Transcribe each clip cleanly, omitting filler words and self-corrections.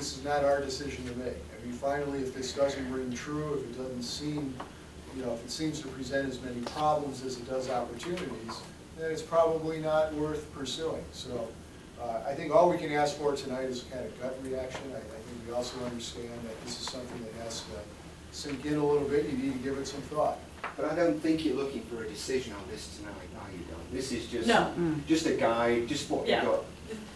this is not our decision to make. I mean, finally, if this doesn't ring true, if it doesn't seem, if it seems to present as many problems as it does opportunities, then it's probably not worth pursuing. So I think all we can ask for tonight is a kind of gut reaction. I think we also understand that this is something that has to sink in a little bit. You need to give it some thought. But I don't think you're looking for a decision on this tonight, are you, Don? This is just just a guide, just what we've got,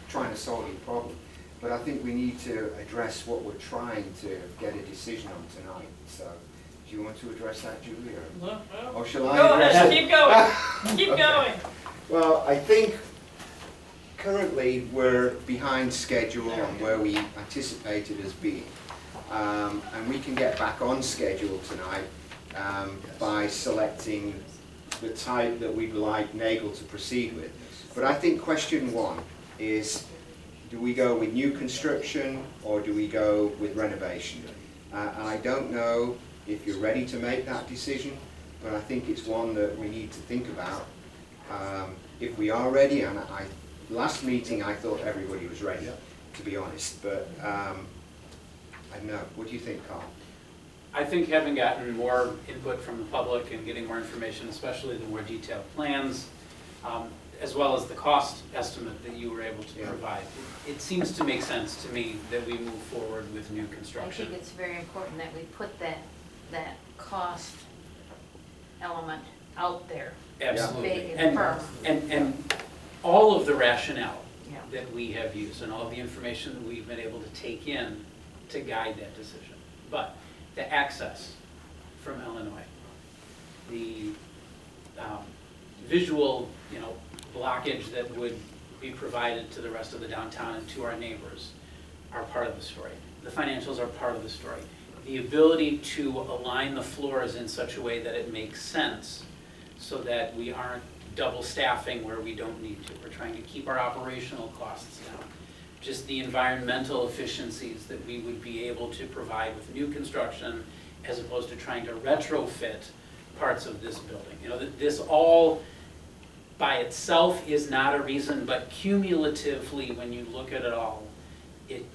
trying to solve your problem. But I think we need to address what we're trying to get a decision on tonight. So, do you want to address that, Julie? Or shall I? Go ahead, keep going. Keep going. Well, I think currently we're behind schedule on where we anticipated as being. And we can get back on schedule tonight by selecting the type that we'd like Nagel to proceed with. But I think question one is, do we go with new construction or do we go with renovation? And I don't know if you're ready to make that decision, but I think it's one that we need to think about. If we are ready, and last meeting I thought everybody was ready, to be honest, but I don't know. What do you think, Carl? I think having gotten more input from the public and getting more information, especially the more detailed plans, as well as the cost estimate that you were able to provide, it seems to make sense to me that we move forward with new construction. I think it's very important that we put that cost element out there. Absolutely. Big and firm. And all of the rationale that we have used and all of the information that we've been able to take in to guide that decision. But the access from Illinois, the visual, blockage that would be provided to the rest of the downtown and to our neighbors are part of the story. The financials are part of the story. The ability to align the floors in such a way that it makes sense so that we aren't double staffing where we don't need to. We're trying to keep our operational costs down. Just the environmental efficiencies that we would be able to provide with new construction as opposed to trying to retrofit parts of this building. This all by itself is not a reason, but cumulatively when you look at it all, it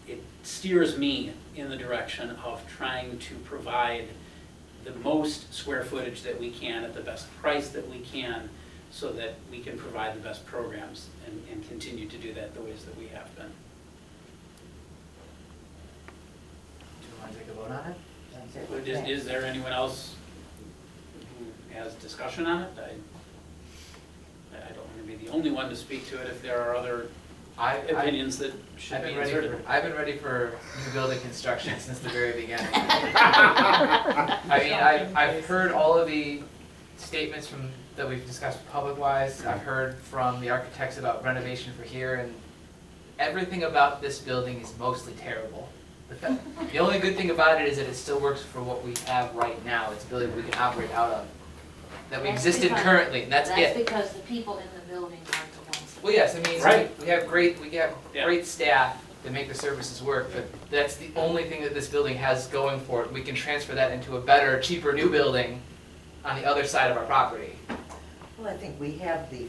steers me in the direction of trying to provide the most square footage that we can at the best price that we can so that we can provide the best programs and continue to do that the ways that we have been. Do you want to take a vote on it? Is there anyone else who has discussion on it? I don't want to be the only one to speak to it if there are other opinions that should be inserted. I've been ready for new building construction since the very beginning. I mean, I've heard all of the statements that we've discussed public-wise. I've heard from the architects about renovation for here, and everything about this building is mostly terrible. The only good thing about it is that it still works for what we have right now. It's a building we can operate out of, that we exist in currently, and that's it. That's because the people in the building aren't the ones. Well, yes, I mean, we have great staff that make the services work, but that's the only thing that this building has going for it. We can transfer that into a better, cheaper new building on the other side of our property. Well, I think we have the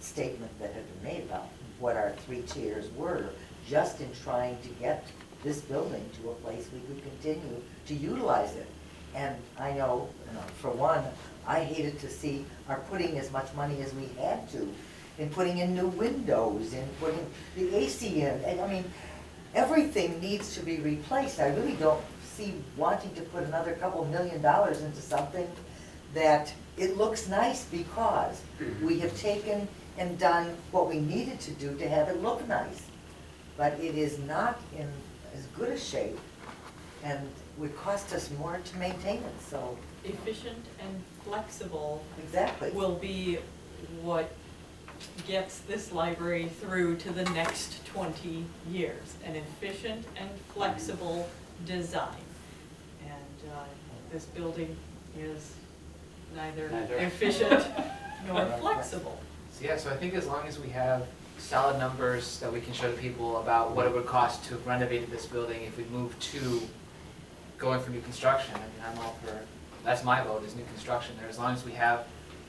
statement that had been made about what our 3 tiers were, just in trying to get this building to a place we could continue to utilize it. And I know, for one, I hated to see our putting as much money as we had to in putting in new windows, in putting the AC in. And I mean, everything needs to be replaced. I really don't see wanting to put another couple $1 million into something that it looks nice because we have taken and done what we needed to do to have it look nice. But it is not in as good a shape and would cost us more to maintain it, so. Efficient and flexible Exactly. will be what gets this library through to the next 20 years. An efficient and flexible design. And this building is neither efficient nor flexible. So yeah, so I think as long as we have solid numbers that we can show to people about what it would cost to renovate this building if we move to going for new construction, I mean, I'm all for, that's my vote, is new construction there. As long as we have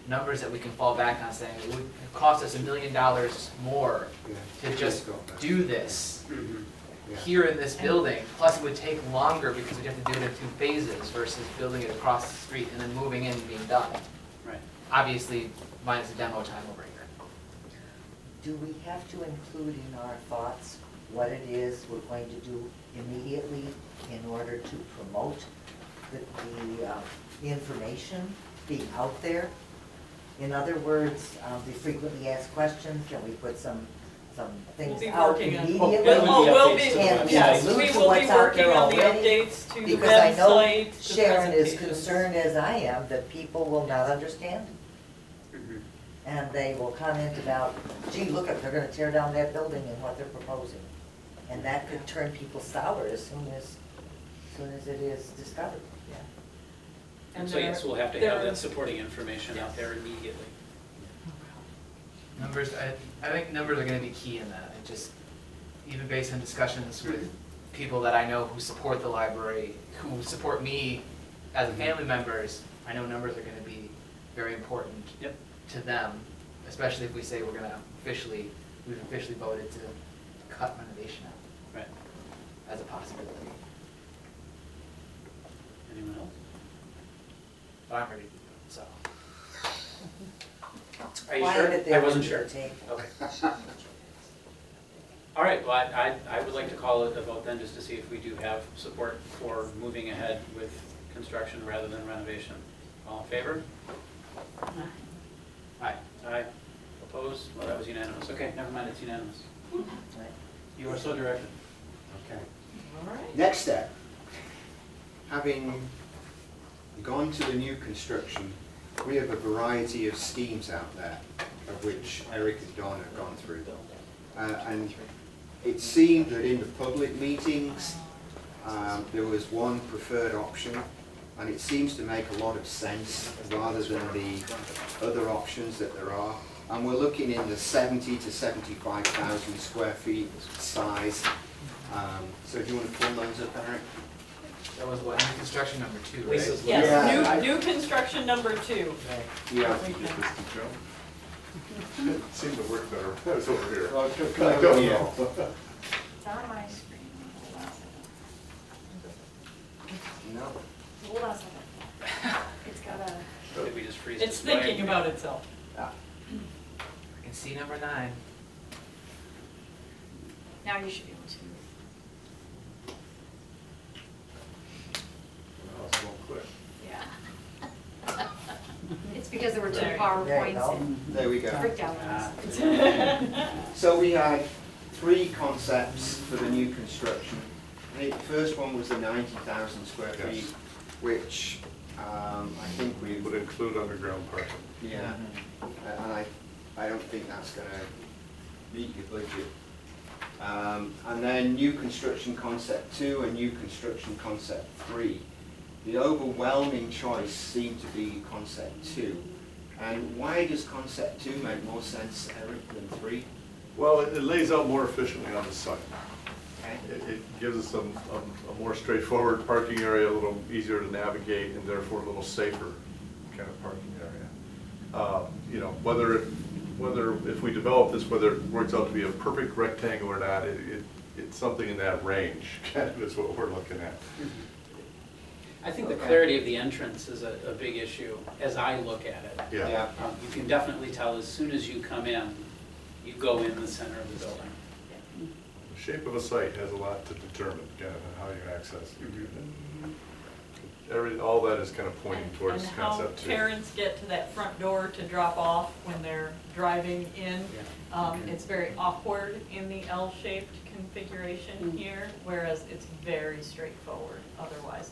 numbers that we can fall back on saying it cost us $1 million more to just do this. Yeah. here in this building, plus it would take longer because we'd have to do it in 2 phases versus building it across the street and then moving in and being done. Right. Obviously, minus the demo time over here. Do we have to include in our thoughts what it is we're going to do immediately in order to promote the information being out there? In other words, the frequently asked questions, can we put some things We'll be out working on- immediately? we'll be, And yes, allude we to will be what's out working there on the already? updates to the Because I know website, the Sharon is presentations. concerned as I am that people will not understand. Mhm. And they will comment about, gee, look, they're gonna tear down that building and what they're proposing. And that could turn people sour as soon as it is discovered. And So yes, we'll have to there have are- that supporting information out there immediately. Numbers, I think numbers are gonna be key in that. It just, even based on discussions with people that I know who support the library, who support me as a family members, I know numbers are gonna be very important Yep. to them, especially if we say we've officially voted to cut renovation out Right. as a possibility. Anyone else? But I'm ready to do it, so. Are you Quiet sure? it there I wasn't at sure. the table. Okay. All right, well, I would like to call it a vote then, just to see if we do have support for moving ahead with construction rather than renovation. All in favor? Aye. Aye. Opposed? Well, that was unanimous. Okay, never mind, it's unanimous. Right. You are so directed. Okay. All right. Next step, having gone to the new construction, we have a variety of schemes out there, of which Eric and Don have gone through. And it seemed that in the public meetings, there was one preferred option, and it seems to make a lot of sense rather than the other options that there are. And we're looking in the 70 to 75,000 square feet size. So do you want to pull those up, Eric? That was what, new construction number 2, right? Lisa's Yes, Yeah, new construction number 2. Yeah. We can- It seemed to work better when I was over here. Well, I don't know. It's on my screen. No. Hold on a second. It's got a, Did we just freeze It's display? thinking about itself. I can see number 9. now you should be able to. Well, it won't click. Yeah. It's because there were 2 There you go. PowerPoints and There we go. freaked out on Ah. us. So we had 3 concepts for the new construction. The first one was the 90,000 square Yes. feet, which I think we Would include underground parking. yeah, and I don't think that's going to meet your budget. And then new construction concept 2 and new construction concept 3. The overwhelming choice seemed to be concept 2. And why does concept 2 make more sense, Eric, than 3? Well, it lays out more efficiently on the site. Okay. It gives us a more straightforward parking area, a little easier to navigate, and therefore a little safer kind of parking area. You know, whether if we develop this, whether it works out to be a perfect rectangle or not, it's something in that range, kind of is what we're looking at. I think the Okay. clarity of the entrance is a big issue, as I look at it. Yeah. You can definitely tell as soon as you come in, you go in the center of the building. The shape of a site has a lot to determine, kind of how you access your unit. All that is kind of pointing towards And how concept 2. parents get to that front door to drop off when they're driving in. It's very awkward in the L-shaped configuration here, whereas it's very straightforward otherwise.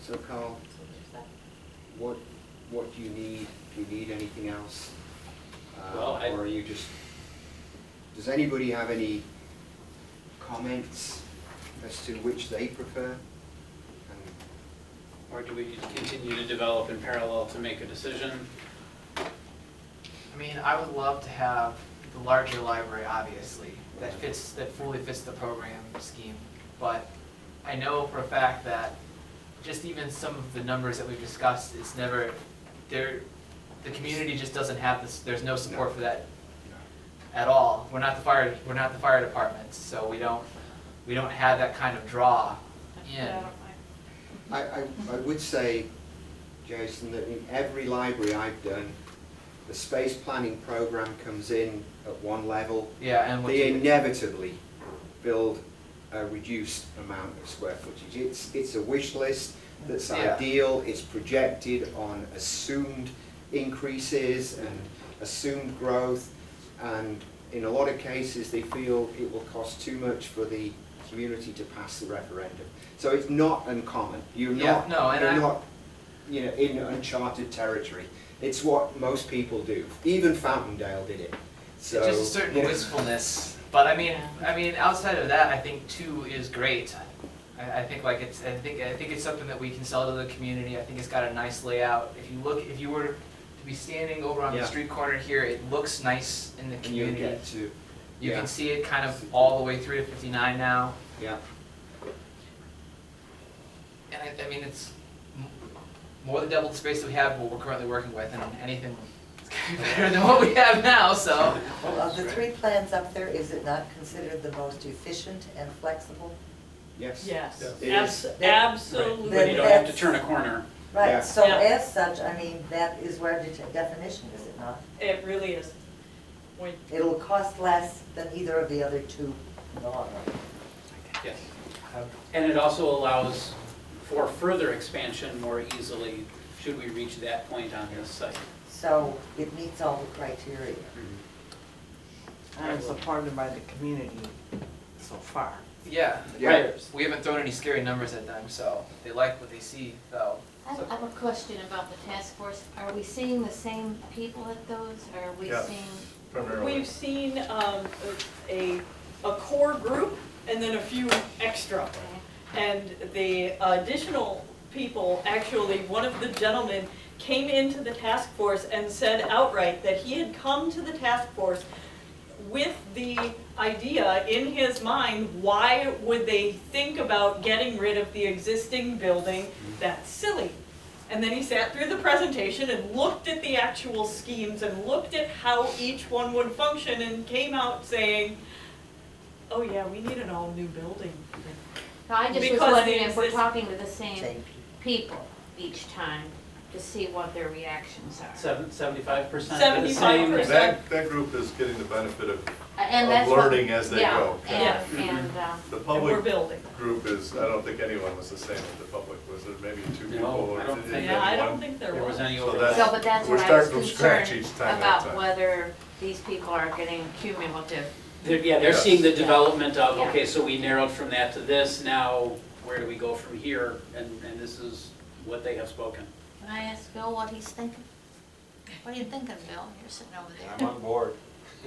So Carl, So there's that. what do you need? Do you need anything else? Well, Or are you just, does anybody have any comments as to which they prefer? And Or do we continue to develop in parallel to make a decision? I mean, I would love to have the larger library, obviously, that fully fits the program scheme. But I know for a fact that just even some of the numbers that we've discussed, it's never, the community just doesn't have this, there's no support for that at all. We're not the fire department, so we don't have that kind of draw in. I would say, Jason, that in every library I've done, the space planning program comes in at one level. Yeah, and what They you- inevitably build a reduced amount of square footage. It's a wish list that's Yeah. ideal, it's projected on assumed increases and assumed growth, and in a lot of cases they feel it will cost too much for the community to pass the referendum. So it's not uncommon. You're Yeah, not, no, and you're I- not, you know, in uncharted territory. It's what most people do. Even Fountaindale did it. So Just a certain yeah. wistfulness. But I mean, outside of that, I think 2 is great. I think like I think it's something that we can sell to the community. I think it's got a nice layout. If you were to be standing over on Yeah. the street corner here, it looks nice in the And you'll community. get to, You yeah. can see it kind of all the way through to 59 now. yeah. And I mean, it's more than double the space that we have, what we're currently working with, and anything is gonna be better than what we have now, so. Well, of the 3 plans up there, is it not considered the most efficient and flexible? Yes. Yes, It is. absolutely. When you don't have to turn a corner. Right, Yeah. so Yeah. as such, I mean, that is where the definition, is it not? It really is. When, It'll cost less than either of the other 2 normally. Yes. And it also allows for further expansion more easily, should we reach that point on this site. So it meets all the criteria. And it's supported by the community so far. Yeah, Yeah. we haven't thrown any scary numbers at them, so they like what they see, though. I have a question about the task force. Are we seeing the same people at those, or are we Yes. seeing? Primarily. we've seen a core group and then a few extra. And the additional people, actually, one of the gentlemen came into the task force and said outright that he had come to the task force with the idea in his mind, why would they think about getting rid of the existing building? That's silly. And then he sat through the presentation and looked at the actual schemes and looked at how each one would function and came out saying, oh yeah, we need an all-new building. No, I just was Because wondering they if we're exist- talking to the same Same. people each time to see what their reactions are. 75%? 75%. That group is getting the benefit of And that's what- learning as they yeah, go. And, Yeah. and, The And we're public building. group is, I don't think anyone was the same as the public, was there maybe 2 No, people? or I don't did think- Yeah, I anyone? don't think there There was was. any So overlap. so, but that's We're what I was starting from scratch concerned each time, about, that time. whether these people are getting cumulative. They're Yes. seeing the development of, Yeah. okay, so we narrowed from that to this, now where do we go from here? And this is what they have spoken. Can I ask Bill what he's thinking? What are you thinking, Bill? You're sitting over there. I'm on board.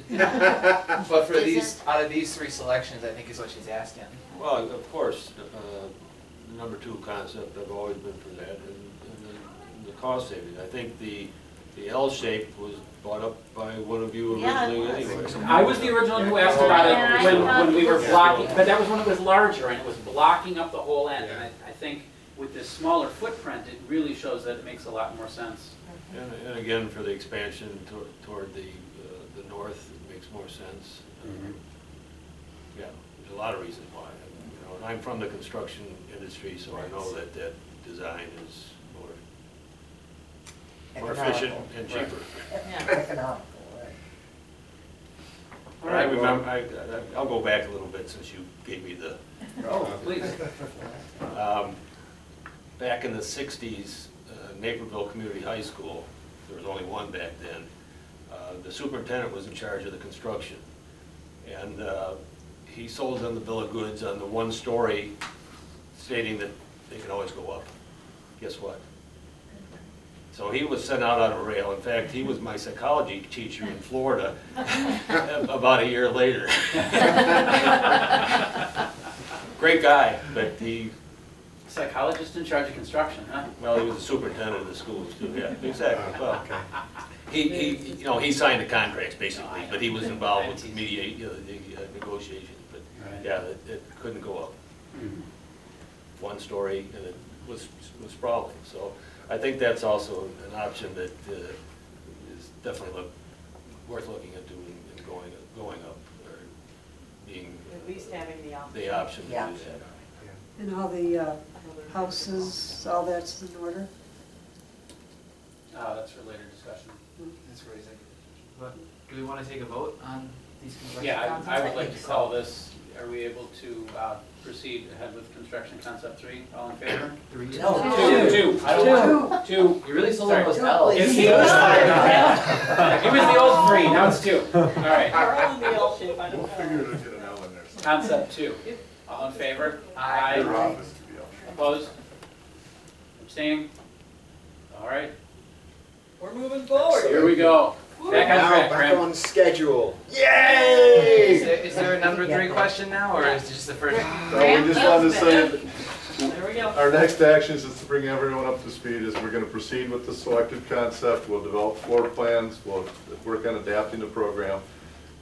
But for Is these, out of these 3 selections, I think is what she's asking. Well, of course, the number 2 concept, I've always been for that, and the cost savings. I think the L shape was brought up by one of you Yeah, it originally was. anyway. I was the original who asked about Yeah, it I thought when we were it was- blocking, but that was when it was larger and it was blocking up the whole end. And I think with this smaller footprint, it really shows that it makes a lot more sense. And again, for the expansion toward the north, it makes more sense. Yeah, there's a lot of reasons why. You know, and I'm from the construction industry, so I know that design is more efficient Economical. and cheaper. Economical, right. But I remember, I'll go back a little bit since you gave me the, Oh, please. back in the 60s, Naperville Community High School, there was only one back then. The superintendent was in charge of the construction. And he sold them the bill of goods on the 1 story stating that they can always go up. Guess what? So he was sent out on a rail. In fact, he was my psychology teacher in Florida about a year later. Great guy, but he, Psychologist in charge of construction, huh? well, he was the superintendent of the schools too, yeah, exactly. Well, he signed the contracts basically, but he was involved with the negotiations, but Right. yeah, it couldn't go up. Mhm. 1 story, and it was sprawling. So I think that's also an option that is definitely worth looking into and going least having the option. the option to do Yeah. that. And all the houses, all that's in order? That's for later discussion. That's for executive. But do we want to take a vote on these construction Yeah, concepts? I would like think to call so. this, are we able to proceed ahead with construction concept 3? All in favor? Three. No. Two. I don't want two. You really sold Sorry. those L's. Give me those five. Give us the old 3, now it's 2. All right. We're all in the L shape, I We'll don't figure know. to get an L in there. Concept 2. All in favor? Aye. Their office to be L. Opposed? Abstaining? All right, We're moving forward. here we go. Back on Now, track, back Graham. on schedule. Is Yay! there a number 3 question now, or is it just the first? No, we just wanted to say that There we go. our next actions is to bring everyone up to speed, is we're gonna proceed with the selected concept, we'll develop floor plans, we'll work on adapting the program.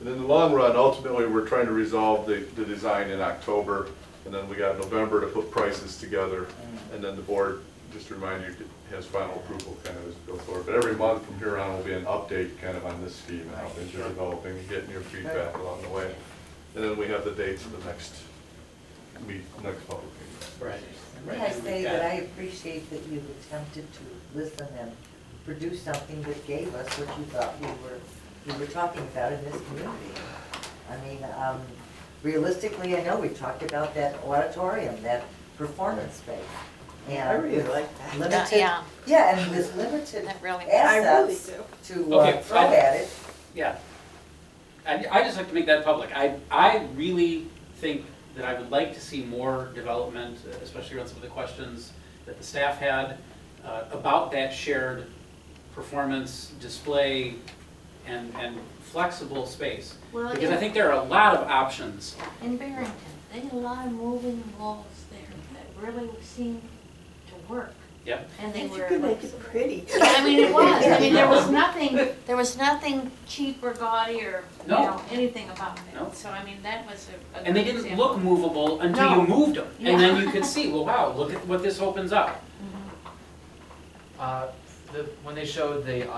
And in the long run, ultimately, we're trying to resolve the design in October, and then we got November to put prices together, and then the board, just to remind you, has final approval kind of as we go forward. But every month from here on will be an update kind of on this scheme and how things are developing, and getting your feedback along the way. And then we have the dates of the next public meeting. Right. May I say that I appreciate that you attempted to listen and produce something that gave us what you thought we were talking about in this community. I mean, realistically, I know we talked about that auditorium, that performance space. And I really with like that. limited, Yeah. yeah, and with limited That really- I really assets do. to Okay, throw at it. Yeah. I just like to make that public. I really think that I would like to see more development, especially around some of the questions that the staff had about that shared performance, display, and flexible space. Well, Because I think there are a lot of options. in Barrington, they had a lot of moving walls there that really seemed to work. Yep. And they If were. you could make it pretty. I mean, it was, I mean, there was nothing cheap or gaudy or, you No. know, anything about No. it. So, I mean, that was a And they good didn't example. look movable until No. you moved them. Yeah. And then you could see, well, wow, look at what this opens up. When they showed the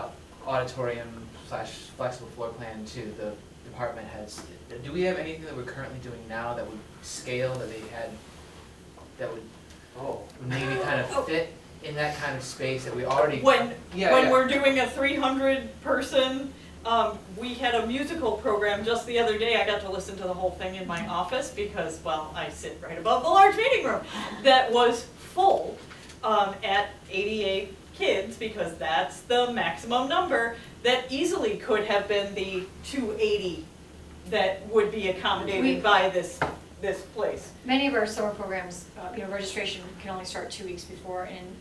auditorium / flexible floor plan to the department heads, do we have anything that we're currently doing now that would scale, that they had, that would maybe kind of fit in that kind of space that we already? When Yeah. we're doing a 300-person, we had a musical program just the other day. I got to listen to the whole thing in my office because, well, I sit right above the large meeting room. That was full at 88 kids, because that's the maximum number, that easily could have been the 280 that would be accommodated by this place. Many of our summer programs, registration can only start 2 weeks before, and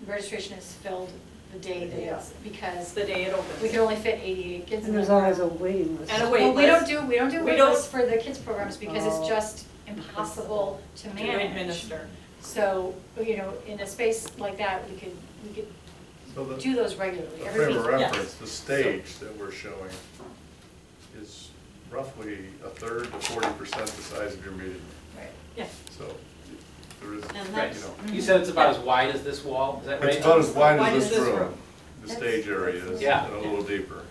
registration is filled the day that it's, because It's the day it opens. we can only fit 88 kids in And the there's always a waiting list. And a Well, wait we don't list do We wait don't- lists for the kids programs because it's Oh. just impossible to to manage. administer. So, in a space like that, we could So the do those regularly, the every frame of week. Yes. reference, the stage that we're showing is roughly a third to 40% the size of your meeting room. Right. Yeah. So there is, And you that's- know, You said it's about as wide as this wall, is that right? it's about as wide Wide as as this this room. room. The stage area is, Yeah. and a little deeper.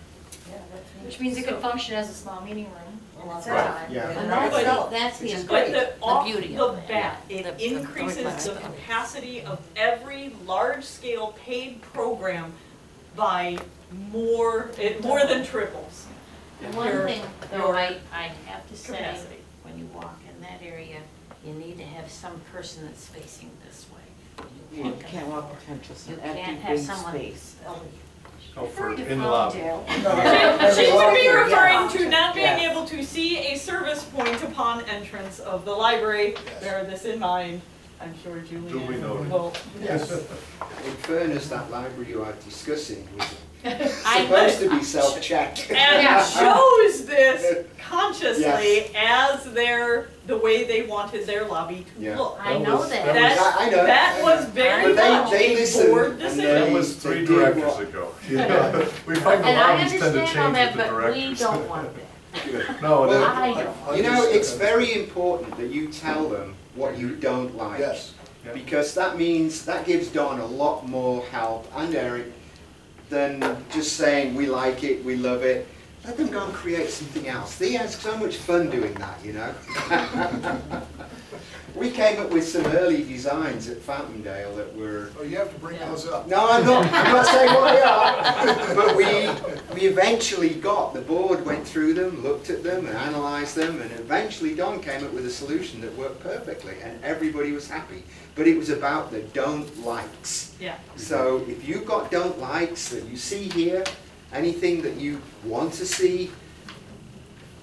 Yeah, that's neat. Which means it could function as a small meeting room a lot of the Right. time. Yeah. And Nobody- that's the, Which is But great. off beauty the of it. bat, The- it the increases the flexibility. capacity of every large-scale paid program by more than triples. One Your- thing, though, your I have to say, capacity. when you walk in that area, you need to have some person that's facing this way. You can't walk potentials You in can't empty have big someone. space. Oh, for Referring to in the lobby. Farmdale. She would be Yeah. referring to not being Yes. able to see a service point upon entrance of the library. Bear this in mind. I'm sure Duly Julian noted. will, yes. In fairness, that library you are discussing was I supposed to be self-checked. And chose this consciously as the way they wanted their lobby to Yeah. look. I know that. That, I know. that was very But much they a listened, board and decision. That they- was they 3 did directors what- ago. We find the And I lobbies tend to understand all change that, with the but we directors. don't want that. No, Well, that- I don't. You know, it's very important that you tell them what you don't like. Yes. Because that means, that gives Don a lot more help, and Eric, than just saying, we like it, we love it. let them go and create something else. They had so much fun doing that, you know. We came up with some early designs at Fountaindale that were... Oh, you have to bring those up. No, I'm not saying what they are. But we eventually the board went through them, looked at them and analysed them, and eventually Don came up with a solution that worked perfectly and everybody was happy. But it was about the don't likes. Yeah. So if you've got don't likes that you see here, anything that you want to see,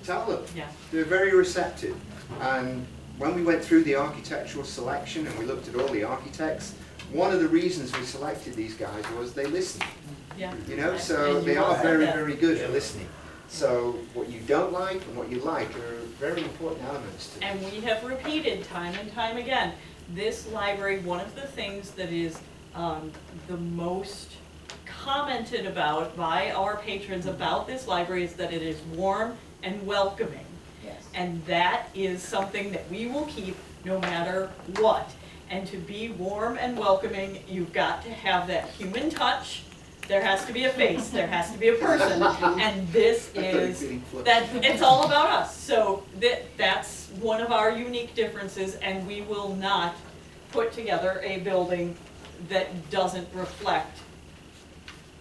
tell them. Yeah. They're very receptive. And when we went through the architectural selection and we looked at all the architects, one of the reasons we selected these guys was they listened. Yeah. You know, so And they you are said very, that. very good at listening. So what you don't like and what you like are very important elements to it. And we have repeated time and time again, this library, one of the things that is the most commented about by our patrons about this library is that it is warm and welcoming. Yes. And that is something that we will keep no matter what. And to be warm and welcoming, you've got to have that human touch. There has to be a face, there has to be a person, and this is, it's all about us. So that's one of our unique differences, and we will not put together a building that doesn't reflect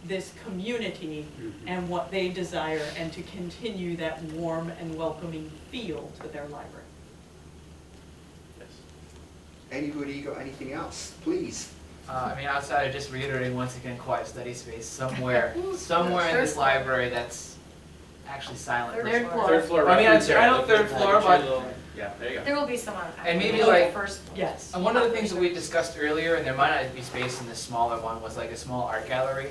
this community and what they desire, and to continue that warm and welcoming feel to their library. Yes. Anybody got anything else? Please. I mean, outside of just reiterating once again, quiet study space somewhere in this library that's actually silent. Third floor. Third floor. I mean, reference I area. know third floor, but Yeah, there you go. There will be some on. And maybe the like- first. Yes. and one of the things that we discussed earlier, and there might not be space in this smaller one, was like a small art gallery.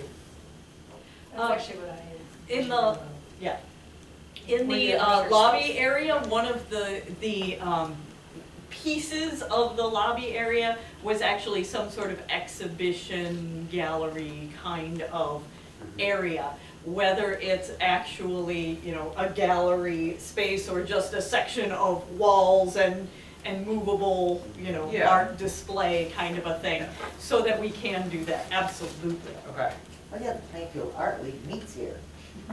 That's actually what I. In the, yeah. In Where the the other lobby space. area, one of the pieces of the lobby area was actually some sort of exhibition gallery kind of area. Whether it's actually, you know, a gallery space or just a section of walls and movable, you know, Yeah. art display kind of a thing, so that we can do that, absolutely. Okay. Well, yeah, the Plainfield Art League meets here.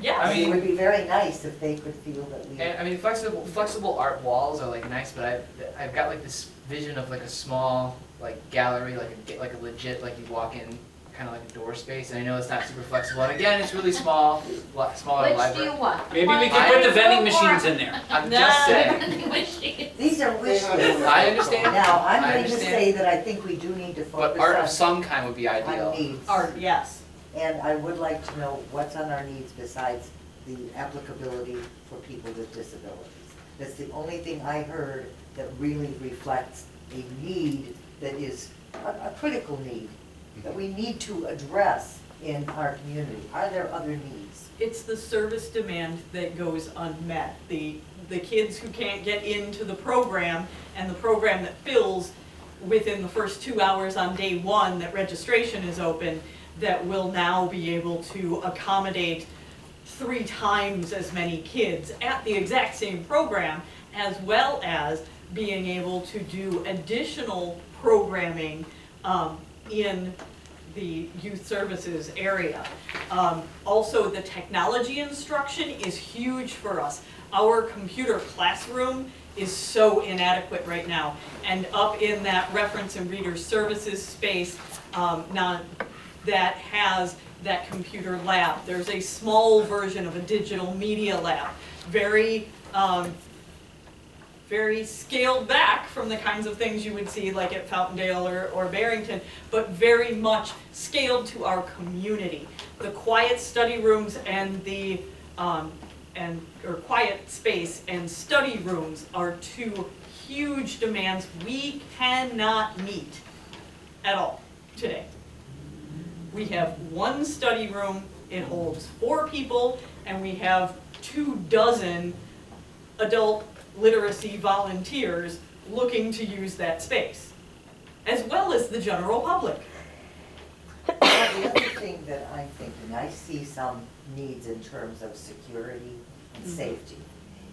Yes. I mean- It would be very nice if they could feel that we. And I mean, flexible art walls are like nice, but I've got like this vision of like a small like gallery, like a legit, like you walk in, kind of like a door space. And I know it's not super flexible. And again, it's really small, smaller Which do library. you want? Maybe we can put the vending machines in there. I'm Nah. just saying. Vending machines. These are wish lists. I understand. Now, I'm I going to understand. say that I think we do need to But focus art of some kind would be on ideal. needs. Art, yes. And I would like to know what's on our needs besides the applicability for people with disabilities. That's the only thing I heard that really reflects a need that is a critical need that we need to address in our community. Are there other needs? It's the service demand that goes unmet. The kids who can't get into the program, and the program that fills within the first 2 hours on day one that registration is open, that will now be able to accommodate 3 times as many kids at the exact same program, as well as being able to do additional programming in the youth services area. Also, the technology instruction is huge for us. Our computer classroom is so inadequate right now. And up in that reference and reader services space, now that has that computer lab. There's a small version of a digital media lab, very scaled back from the kinds of things you would see like at Fountaindale or Barrington, but very much scaled to our community. The quiet study rooms and the quiet space and study rooms are 2 huge demands we cannot meet at all today. We have 1 study room, it holds 4 people, and we have 24 adult literacy volunteers looking to use that space, as well as the general public. The other thing that I'm thinking, I see some needs in terms of security and safety.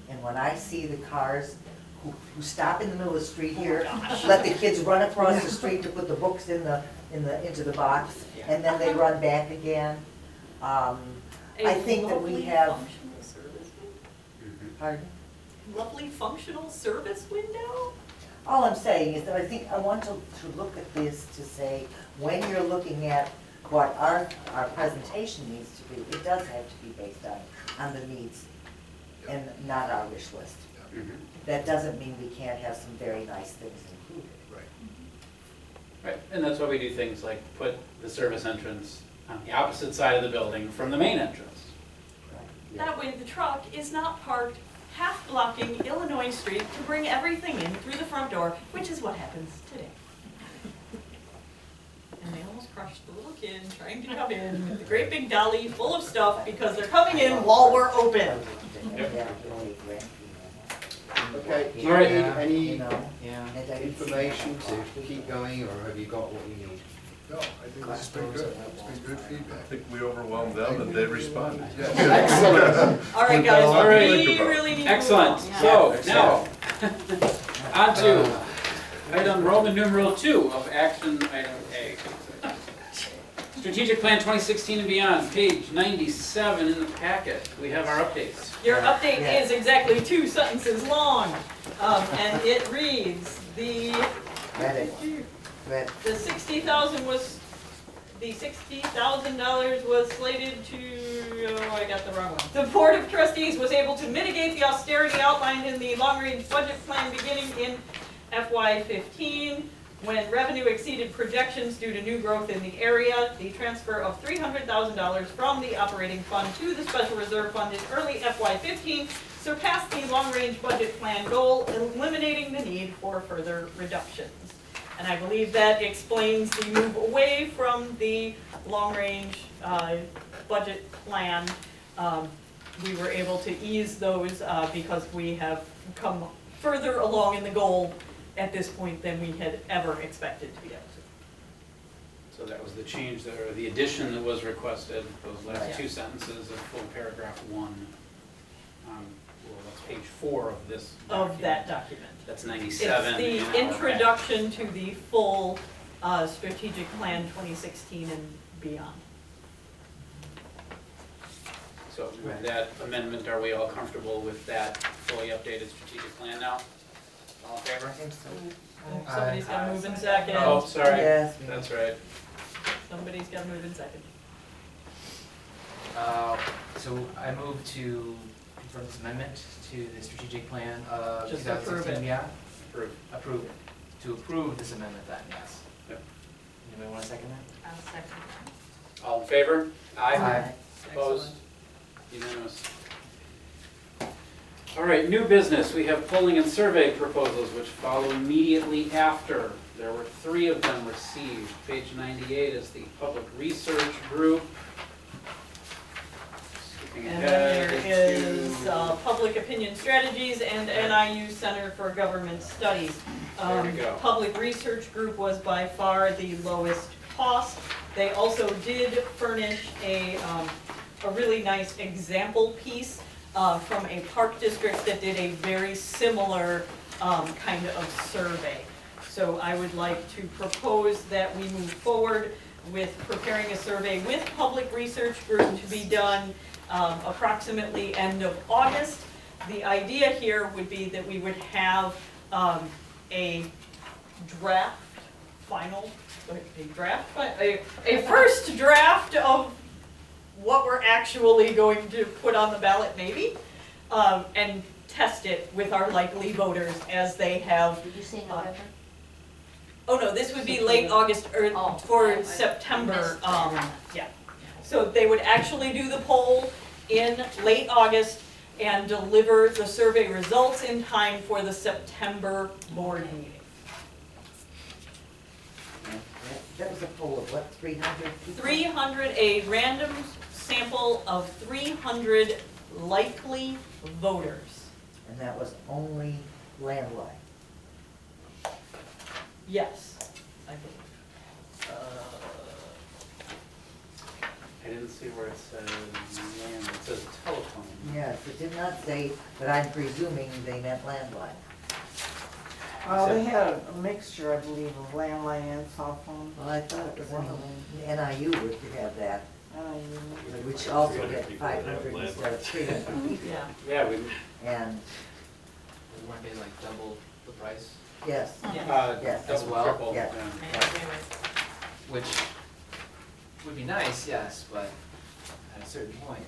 And when I see the cars who stop in the middle of the street here, let the kids run across the street to put the books into the box, and then they run back again. I think that we have Pardon? Lovely functional service window? All I'm saying is that I want to look at this to say, when you're looking at what our presentation needs to be, it does have to be based on the needs and not our wish list. Mhm. That doesn't mean we can't have some very nice things included. Right, and that's why we do things like put the service entrance on the opposite side of the building from the main entrance. That way the truck is not parked half blocking Illinois Street to bring everything in through the front door, which is what happens today. And they almost crushed the little kid trying to come in with the great big dolly full of stuff because they're coming in while we're open. Okay, do you All right. need any You know, Yeah. and I- information to keep going, or have you got what you need? No, I think this has been good. It's been good I feedback. think we overwhelmed them and they responded. Excellent. All right, guys, All right. we really need to move Excellent, on. so now, on to item Roman numeral 2 of action item A. Strategic Plan 2016 and beyond, page 97 in the packet. We have our updates. Your update Yeah. is exactly 2 sentences long, and it reads, the $60,000 was slated to, oh, I got the wrong one. The Board of Trustees was able to mitigate the austerity outlined in the long-range budget plan beginning in FY15. When revenue exceeded projections due to new growth in the area, the transfer of $300,000 from the operating fund to the special reserve fund in early FY15 surpassed the long-range budget plan goal, eliminating the need for further reductions. And I believe that explains the move away from the long-range budget plan. We were able to ease those because we have come further along in the goal at this point than we had ever expected to be able to. So that was the change, or the addition that was requested, those last Right. 2 sentences of full paragraph 1. Well, that's page 4 of this Of that document. document. That's 97 in It's our the introduction to the full strategic plan 2016 and beyond. So with that amendment, are we all comfortable with that fully updated strategic plan now? All in favor? I think so. Somebody's got to move in second. Oh, sorry, Yes. that's right. Somebody's got to move in second. So I move to confirm this amendment to the strategic plan of Just 2016 approve it. beyond. Approved. Approve. To approve this amendment then, yes. Yep. Anybody want to second that? I'll second that. All in favor? Aye. Opposed? Unanimous. All right, new business. We have polling and survey proposals which follow immediately after. There were 3 of them received. Page 98 is the public research group. Skipping And then ahead there is to- Public Opinion Strategies and NIU Center for Government Studies. There we go. Public Research Group was by far the lowest cost. They also did furnish a really nice example piece from a park district that did a very similar kind of survey. So I would like to propose that we move forward with preparing a survey with Public Research Group to be done approximately end of August. The idea here would be that we would have a draft, a first draft of what we're actually going to put on the ballot maybe, and test it with our likely voters as they have. Did you say November? Oh no, this would be late August or Oh, for I September, missed that. yeah. So they would actually do the poll in late August and deliver the survey results in time for the September board meeting. That was a poll of what, 300 people? 300, a random sample of 300 likely voters. And that was only landline. Yes, I believe. I didn't see where it says land, it says telephone. Yes, it did not say, but I'm presuming they meant landline. They had a mixture, I believe, of landline and cell phone. Well, I thought it was NIU would have that. which also get 500 instead of 300. Yeah. Yeah, we, And, Weren't they like double the price? yes, Yes. As double, well? triple, Yeah. yeah. Which would be nice, yes, but at a certain point.